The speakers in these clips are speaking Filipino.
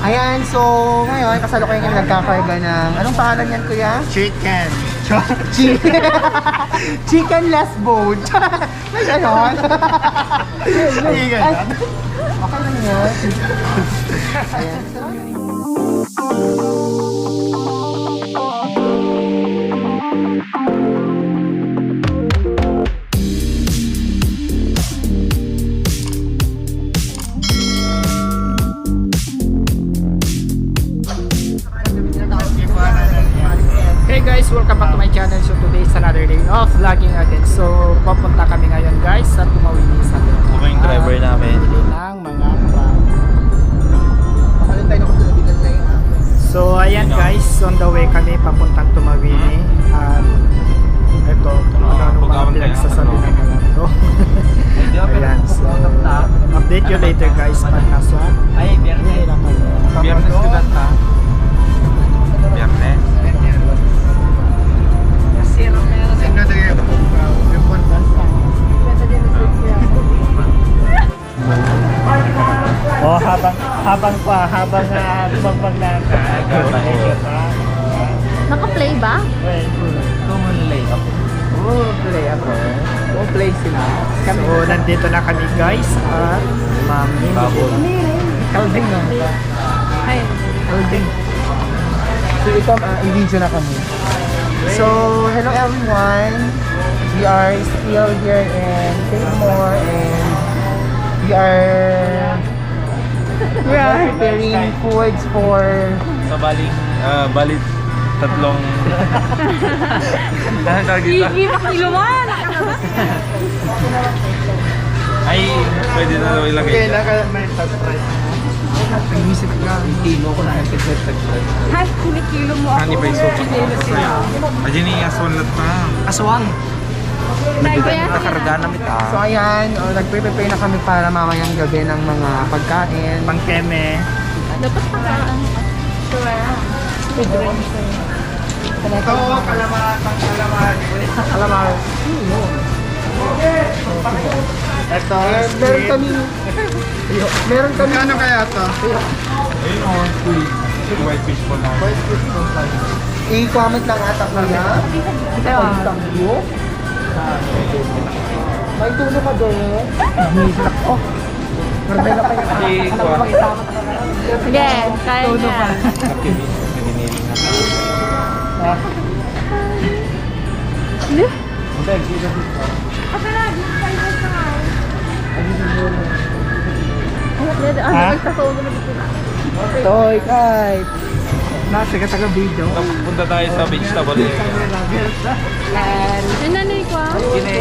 Ayan, so ngayon kasalukuyan kami nagkakarga ng anong pangalan yan, kuya? Chicken. Chicken. Chicken less bone. May ganon. Ay, ganon. Okay lang yan. Ayan. Hey guys, welcome back to my channel. So today is another day of vlogging again. So papunta kami ngayon guys sa Tumawini sa Ito yung driver namin. Bili ng mga crab. Papalit tayo ng kasunodinan na yung So ayan guys, on the way kami papuntang Tumawini. At ito, kung ano mga pinagsasabi ng mga ito. Ayan, so update you later guys pag nasa Biyernes. Biyernes ko gata. Biyernes. Oh, habang tumagbag na Naka-play ba? Tumunlay ako. play sila. So nandito na kami guys at Ma'am Babol. Kalding na. Ay. Kalding. So ito, i-video na kami. So, hello everyone. We are still here in Singapore and we are preparing foods for Sa balit tatlong nakakita. Makiluman! Ay, pwede na daw ilagay. may surprise. Pag-isip ka, kilo ko na Hay, kinikilo mo ako. Hani ba yung sopa? Ayan ni aswan lat pa. aswang. Try ko yan. Nakakarga na mita. So ayan, nagpe-prepare na kami para mamayang gabi ng mga pagkain. Pangkeme. Dapat pakaan. Sure. Ito, Calamar. Ito, Meron kami. Meron kami. Kano kaya ito? Ayun o, white fish po na. I-comment lang ata ko na. Pagtanggo. May tulo ka doon. Oh. Marbela pa Ay, kuha. Sige, kaya niya. Nakinis, naginiling na. Asa na, di pa kayo sa kain. Ha? Nagkasaulo na dito. Toy, kite. Nasa taga video. Punta tayo sa vegetable area. Yung nanay ko ah. Kine.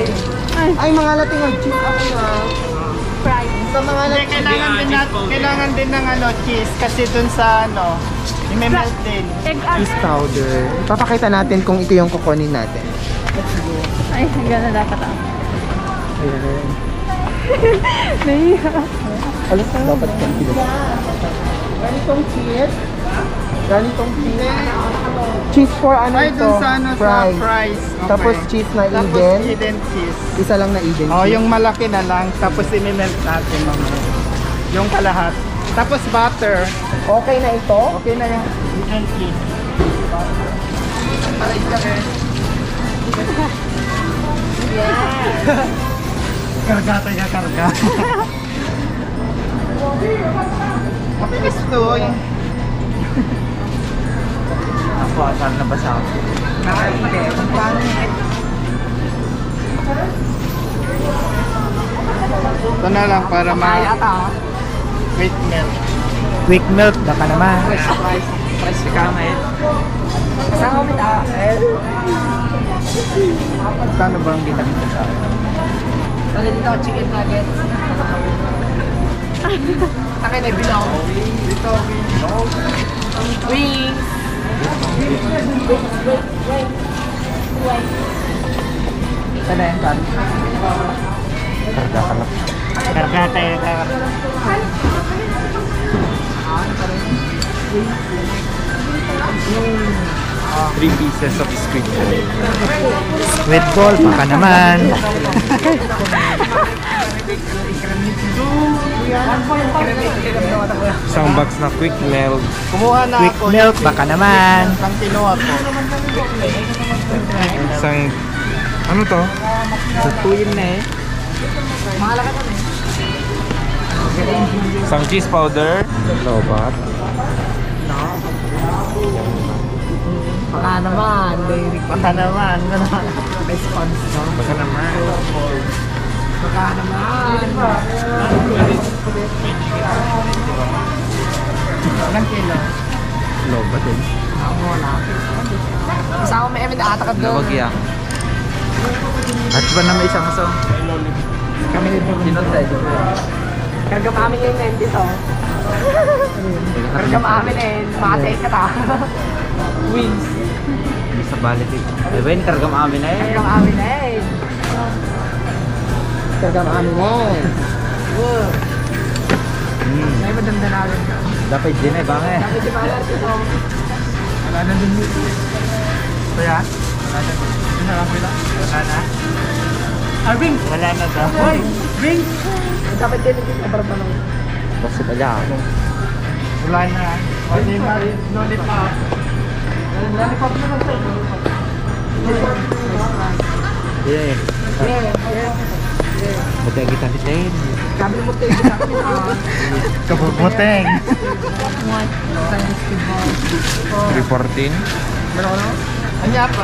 Ay, mga lating cheese ako na. Fries. Sa mga lating. Kailangan din ng cheese kasi dun sa i-melt din. Egg Cheese powder. Papakita natin kung ito yung kukunin natin. Ay, gano'n dapat ah. Ayan. Nahiya. Alas na dapat kang pila. Ganitong cheese. Ganitong cheese. Cheese for ano Ay, ito? dun sa Fries. fries. Okay. Tapos cheese na Tapos Eden. Eden cheese. Isa lang na Eden Oh, cheese. yung malaki na lang. Tapos i-melt natin mamaya. Yung kalahat. Tapos butter. Okay na ito? Okay na yung Eden cheese. Palit ka eh. Karga tayo, karga. Okay, gusto yung Ako, asal na basa ako. nakaide. Kung paano ito na lang para quick melt. Quick milk. Baka naman. Price ka may. Saan kami Paano ba ang ginamit sa akin? Tali dito, chicken nuggets. Akin ay bilaw. Dito, Wings. Ano yan, Tan? Karga ka lang. karga tayo. 3 pieces of squid ball. Squid ball, baka naman. Isang box na quick melt. Kumuha na quick milk, baka naman. Ang kinuha ko. Isang, ano to? Tutuin na eh. Isang cheese powder. Lobat. Baka naman. Baka naman. Response no? Baka naman. Baka naman. Ilang kilo? Lobat eh. Ako wala. Kasama may emin na atakad doon. Nabagya. At ba na may isang asong? Kami nito. Sinunod. Karga pa amin yung nandito. Karga pa amin eh. Matay ka ta. Wings. Sa balit eh. Ben, kargam amin eh. Karga pa amin eh. Karga amin eh. May madanda namin. Dapat din eh, bang eh. Dapat di ba alam ito? Wala na din dito. So yan? Wala na. Wala na. Arvin! Wala na daw. Hoy! Ving! Dapat din dito sa barbanong. Basta pala. Wala na. Wala na. Lollipop. Lollipop naman sa'yo. Yeah. Buti kita bitin. Sabi mo tayo sa akin. Kapuputeng. 314. Anya pa?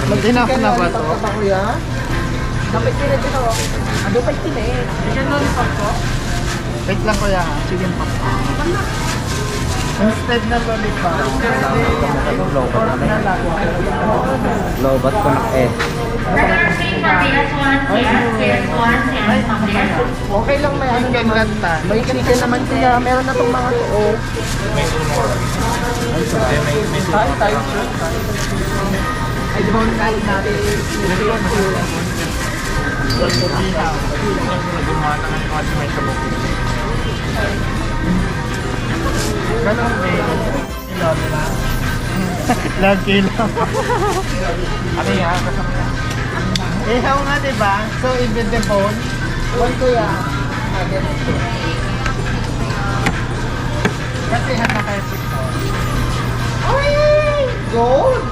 Mag-enough na ba to? Kuya? Dapat din dito. Ano pa din eh. Yan lollipop ko. Wait lang kuya. Chicken pop. Instead na lollipop. Lobat Na lang. Lobat ko na eh. Okay lang may ano Chicken naman. lanta. May chicken naman kuya. Meron na tong mga to. Oh. Tayo tayo. Ay, di ba ang kain natin? Ganun eh. Kilo, di ba? Lag kilo. Ano yan? Ihaw nga, di ba? So, even the bone. One kuya. Kasi handa kayo sito. Ay! Gold!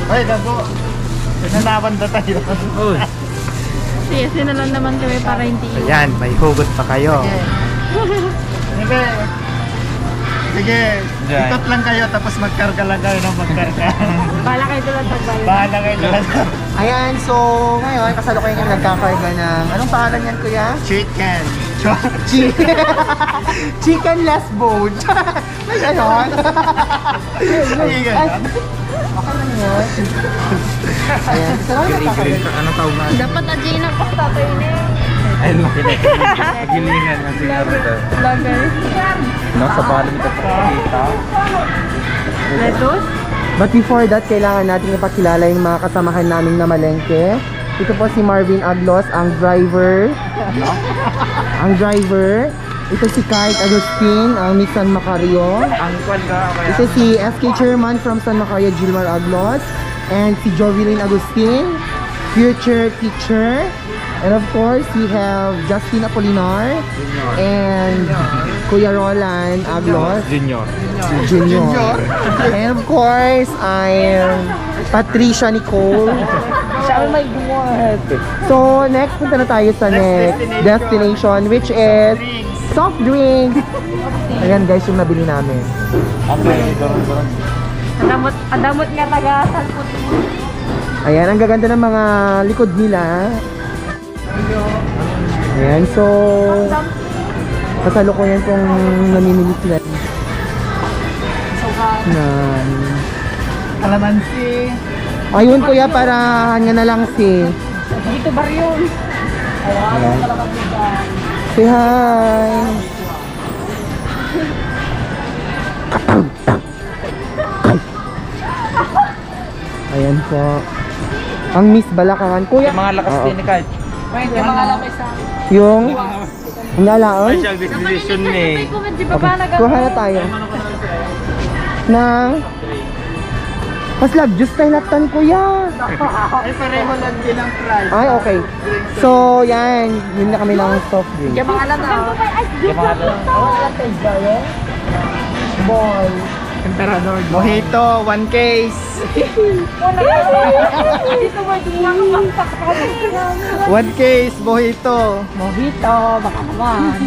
Ay, gago. Nanawan na tayo. Uy. Sige, na lang naman kami para hindi. Ayan, may hugot pa kayo. Sige. Sige, Diyan. ikot lang kayo tapos magkarga lang kayo ng magkarga. Bala kayo doon ang tagbayan. Bahala kayo lahat. Ayan, so ngayon kasalukuyan yung nagkakarga ng anong pangalan yan kuya? Chicken. Chicken. Chicken less bone. May ganon. Ay, ganun. Okay lang yun. Ayan, so nagkakarga. Ano tawag na? Dapat ajay na pa tatay na Ay, nagilingan na siguro ito. Vlogger. No, sa balim ito pakita. Lettuce? But before that, kailangan natin ipakilala yung mga kasamahan naming na malengke. Ito po si Marvin Aglos, ang driver. Ang driver. Ito si Kite Agustin, ang Miss San Macario. Ang kwan ka, kaya. Ito si SK Chairman from San Macario, Gilmar Aglos. And si Jovelyn Agustin, future teacher. And of course, we have Justin Apolinar and Kuya Roland Aglos Junior. Junior. And of course, I'm Patricia Nicole. Siya ang may guwat. So, next punta na tayo sa next destination, which is soft drink. Ayan guys, yung nabili namin. Okay, doon. Adamot nga taga salpot mo. Ayan, ang gaganda ng mga likod nila. Ayan, so kasalukuyan pong namimili sila na Kalamansi. ayun kuya, para hanya na lang si Dito baryon. ayan. Say hi. Ayan po ang Miss Balacangan kuya. Mga lakas Oo. din ni Kite. May mga lamay sa Yung Ang lalaon? Special destination eh. Kuha na tayo. Na? Mas love juice na latan kuya. Ay, pareho lang din ang price. Ay, okay. So, yan. Yun na kami ng soft drink. Yung mga alam na. Boy. Emperador. Mojito, 1 case. Dito mo, tingnan ka 1 case, mojito. Mojito, baka naman.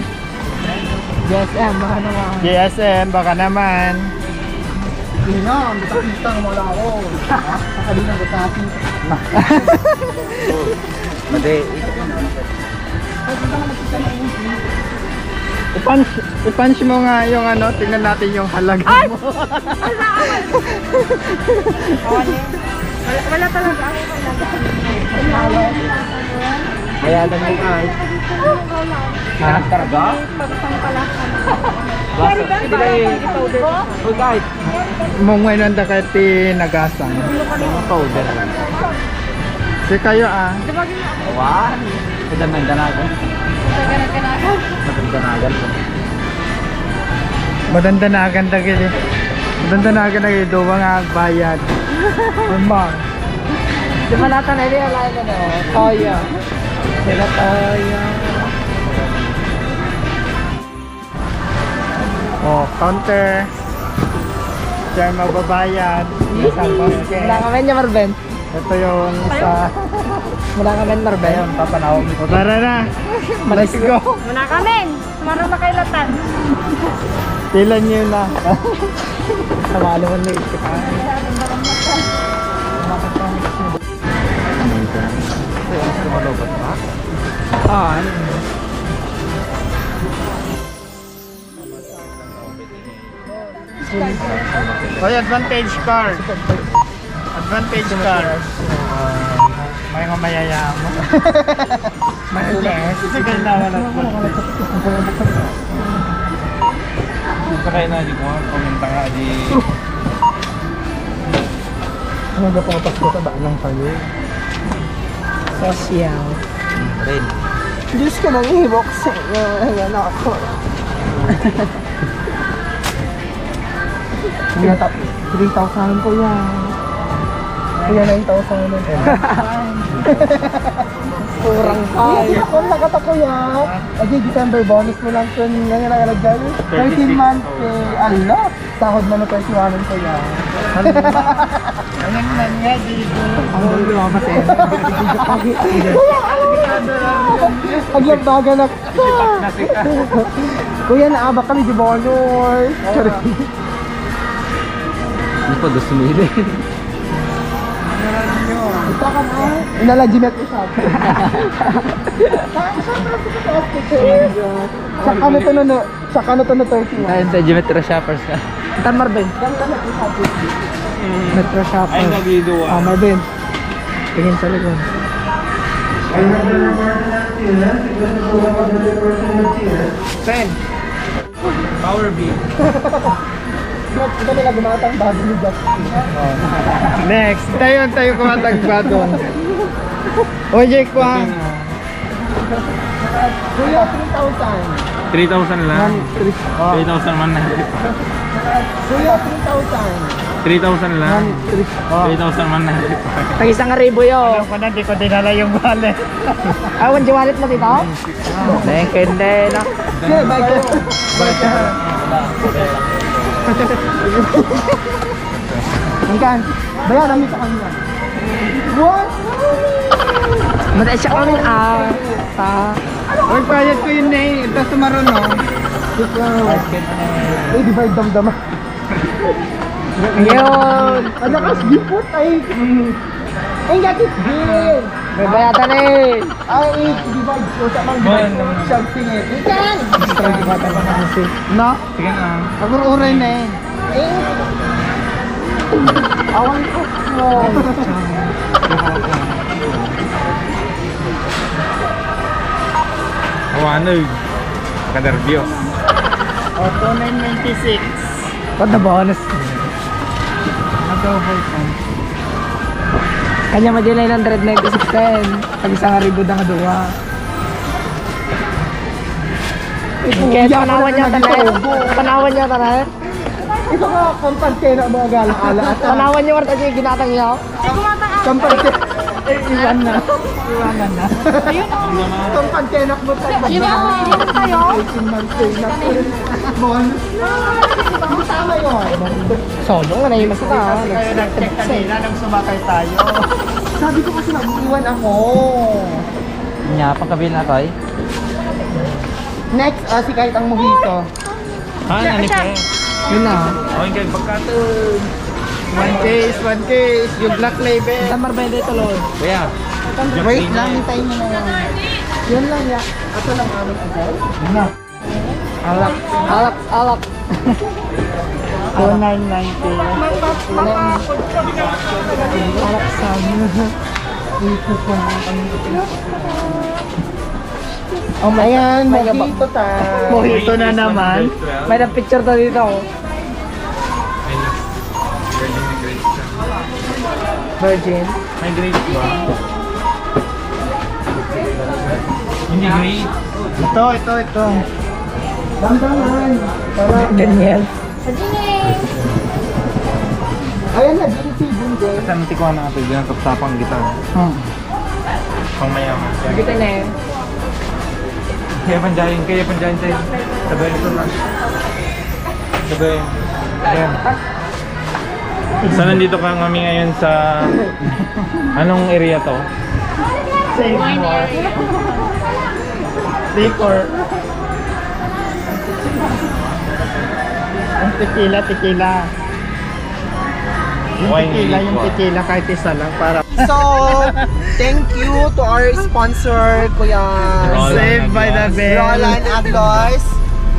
GSM, baka naman. GSM, baka naman. Yun na, buta-kita ng wala ako. Sakali ng buta-kita. Madi. I-punch mo nga yung ano, tingnan natin yung halaga mo. Wala talaga ako Kaya lang yung ay. Ha? Karga? Basta. Hindi kayo. Oh guys. Mong may nanda kay tinagasang. Mga powder lang. Si kayo ah. Awan. Danagan. Danagan. Madandanagan dagili. Madandanagan dagili do nga bayad. Umang. Di ba natin na rin alay na no? Kaya. Sila tayo. Oh, counter. Diyan magbabayad. Isang boske. Wala ka men niya, Marben. Ito yung sa... Wala ka men, Marben. Ayun, papanawag nito. O tara na. Let's go. Muna kami! Sumarang na kay Latan. Tilan nyo na. Sama naman na isip. Lumalobat ba? Ah, ano? Oy, advantage card. Advantage card. May mga mayayamo. May less. Sige na wala. Sakay na di ko. Komenta nga di. Ano ba pumapas ko sa daan ng kayo? Social. Red. Diyos ka nang ihibok sa iyo. Ayan ako. Kaya 3,000 ko yan. Kaya 9,000 nun. Kurang pa. Ako nakata ko yan. Adi, December bonus mo lang ito. Ngayon na nalagay. 13 months eh. Allah. Sahod mo na 21 ko yan. Anong man nga dito? Ang gulo ako kasi. Aglambaga na ka. Kuya, naabak kami di bonus. Hindi pa gusto nila. Ito ka na. Inalagimet ko siya. Saka na to no. Saka na to no 31. Ayun sa Geometry Shoppers ka. Tan Marben. Metro Shopper. Ay, nagido Ah, Marben. Tingin sa likod. Pen. Power B. Ito nila gumatang bago ni Justin. Next. Tayo kumatagbatong. O, Jake ko ha. Kuya, 3,000. 3,000 lang. 3,000. 3,000 man na. Kuya, 3,000. 3,000 lang. 3,000 man na. Tag isang ribo yun. Alam ko na, di ko dinala yung wallet. Awan, di wallet mo dito? Thank you, Dena. Sige, bye ko. Hanggang, bayaran mo sa kanya. What? Mata siya kami Uy, bayad ko yun eh. Ito sumaro no. Eh, di ba yung damdama? Ngayon! Ano ka, gipot ay... Ay, gatit din! May bayatan eh! Ay, divide ko sa mga divide siyang singit. Ikan! Extra divide pa na kasi. No? Sige na. Agur-uray na eh. Awang ko mo! Ano yun? Kanervyos. Auto 996. What the bonus? Nag-double time. Kanya mo din 996 10. Pag isang ribo na kaduwa. Kaya panawan niya tanan. Panawan niya tanan. Ito ka, kampante na mga galang-ala at Panawan niya warta siya ginatang niya. kampante. Iwan na. Iwanan na. Kampante na mo tayo. Yun na tayo. Tama yun. Solong na yung masita. Kaya nag-check kanina nang sumakay tayo. Sabi ko kasi mag-iwan ako. Nya, pagkabil na tayo. Next, si kahit ang mojito. Ano pa? Yun na. Okay, kay pagkatun. One case, yung black label. Tamar ba dito, Lord? Kuya. Wait lang, hintayin mo na yan. Yan lang ya. Ato lang amin agad. Alak. Alak. Alak. 2,990. Alak sa Oh, ayan, mojito tayo. Mojito na naman. May na-picture to dito. Virgin. May grades ba? Hindi grade. Ito. Damdaman. Para, Daniel. ayan na, beauty bunde. Kasi natikuha na natin, yan tapang gitar. Pang mayaman. Kita na eh. Kaya panjayin tayo. Sabay ito lang. Sabay. Ayan. So nandito ka kami ngayon sa anong area to? Save more. Liquor. Ang tequila. Yung Wine tequila, yung liquor. tequila kahit isa lang para So, thank you to our sponsor, Kuya Roland Saved by the Bell. Roland Aglos.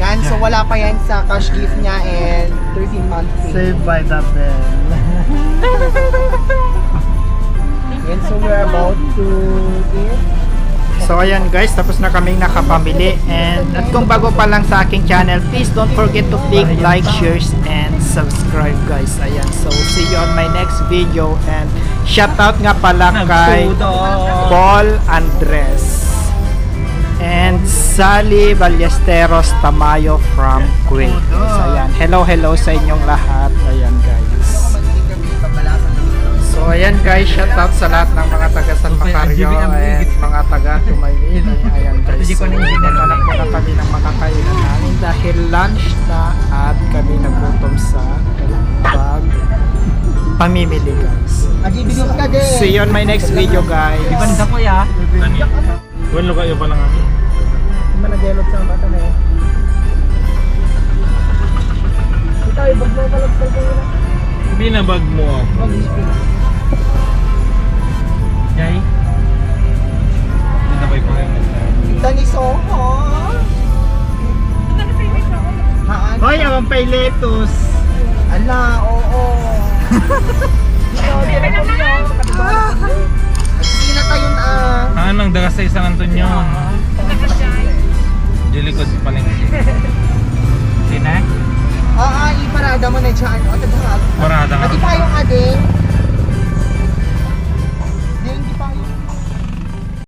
Yan, so wala pa yan sa cash gift niya and 13 months free. Saved by the Bell. Yan, so we're about to eat. So ayan guys, tapos na kaming nakapamili, and at kung bago pa lang sa aking channel, please don't forget to click like, shares, and subscribe guys. Ayan, so see you on my next video, and shout out nga pala kay Paul Andres and Sally Ballesteros Tamayo from Kuwait. So ayan, hello sa inyong lahat. Ayan guys. So ayan guys, shout out sa lahat ng mga taga San Macario and mga taga Tumayin. Ayan guys, so naghanap muna kami ng makakainan namin dahil lunch na at kami nagutom sa pamimili guys. Agibigyo ka din. See you on my next video guys. Banda ko ya. Walo kayo pa lang kami. Managelot sa bata na eh. Ito, ibag mo palagpal ko na. Binabag mo ako. Jay? Hindi na kayo pa rin. Dani Soho. Haan. Hoy, awang pay lettuce. Ala, oo. Sige na tayo na. Anong dagas sa isang Antonio? Jilikod pa rin. Sina? Oo, iparada mo na dyan. O, tadahag. Parada ka. Pati pa yung ading.